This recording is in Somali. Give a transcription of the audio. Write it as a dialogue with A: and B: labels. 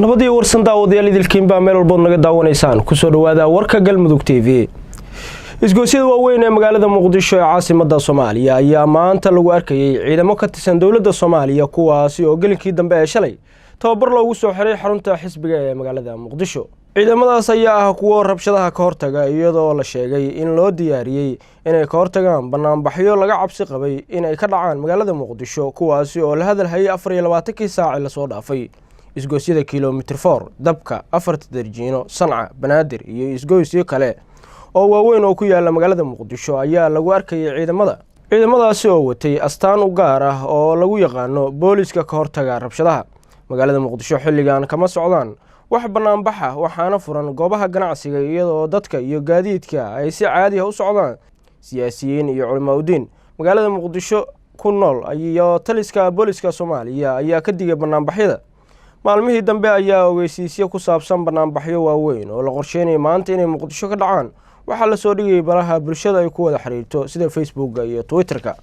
A: nabadii warsan daawadayaal idilkiin baa meel walba naga daawanaysaan ku soo dhawaada warka Galmudug TV. Isgoysyada waaweyn ee magaalada Muqdisho ee caasimadda Soomaaliya ayaa maanta lagu arkayay ciidamo ka tirsan dawladda Soomaaliya kuwaasi oo galinkii dambe ee shalay tababar loogu soo xiray xarunta xisbiga ee magaalada Muqdisho. Ciidamadaas ayaa ah kuwa rabshadaha ka hortaga iyadoo la sheegay in loo diyaariyay inay ka hortagaan banaanbaxyo laga cabsi qabay in ay ka dhacaan magaalada Muqdisho kuwaasi oo la hadalhayay 24 saac la soo dhaafay. isgoysyada kilomitir 4 dabka 4 darjiino Sanca Banaadir iyo isgoysyo kale oo waaweyn oo ku yaala magaalada Muqdisho ayaa lagu arkayay ciidamadaasi oo watay astaan u gaar ah oo lagu yaqaano booliska ka hortaga rabshadaha. magaalada Muqdisho xilligan kama socdaan wax banaanbaxa waxaana furan goobaha ganacsiga iyadoo dadka iyo gaadiidka ay si caadi ah u socdaan. siyaasiyiin iyo culimaadudiin magaalada Muqdisho ku nool iyo taliska booliska Soomaaliya ayaa ka digay banaanbaxyada. maalmihii dambe ayaa ogeysiisyo ku saabsan banaanbaxyo waaweyn oo la qorsheynay maanta inay Muqdisho ka dhacaan. waxaa la soo dhigay baraha bulshada ay ku wada xiriirto sida Facebook iyo Twitter-ka.